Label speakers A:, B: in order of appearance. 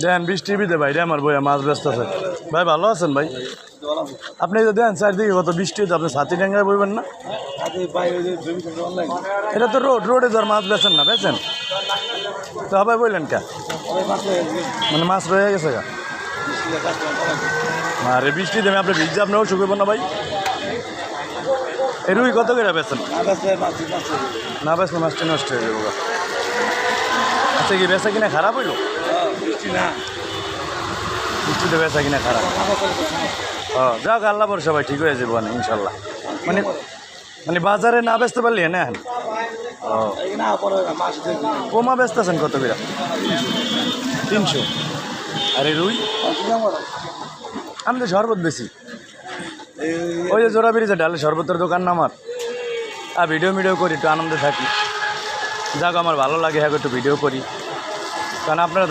A: দেন 20 টিভিতে ভাই রে আমার বইয়া মাছ ব্যস্ত আছে ভাই ভালো আছেন ভাই আপনি যদি দেন চারদিকে কত বৃষ্টি হচ্ছে আপনি ছাতি ট্যাঙ্গায় বইবেন না এটা তো রোডে ধর মাছ বেচেন না বেচেন তো হবে বললেন কে মানে মাছ রয়ে গেছে গা আরে বৃষ্টি দেবে আপনি ভিজে আপনারও শুকবো না ভাই এই রুই কত করে বেচেন না বেচলে মাছটি নষ্ট হয়ে যাবো আচ্ছা কি বেচা কিনা খারাপ হইলো বৃষ্টিতে বেচা কিনা খারাপ ও যাক আল্লাহ ভরসা ভাই ঠিক হয়ে যাবো ইনশাল্লাহ মানে মানে বাজারে না বেচতে পারলি না এখন ও কমা বেচতেছেন কত করে 300 আরে রুই আমি তো শরবত বেশি ওই যে জোড়া বেরিয়েছে ডালে শরবতের দোকান না আমার ভিডিও করি একটু আনন্দে থাকি যাক আমার ভালো লাগে হ্যাঁ একটু ভিডিও করি কারণ আপনারা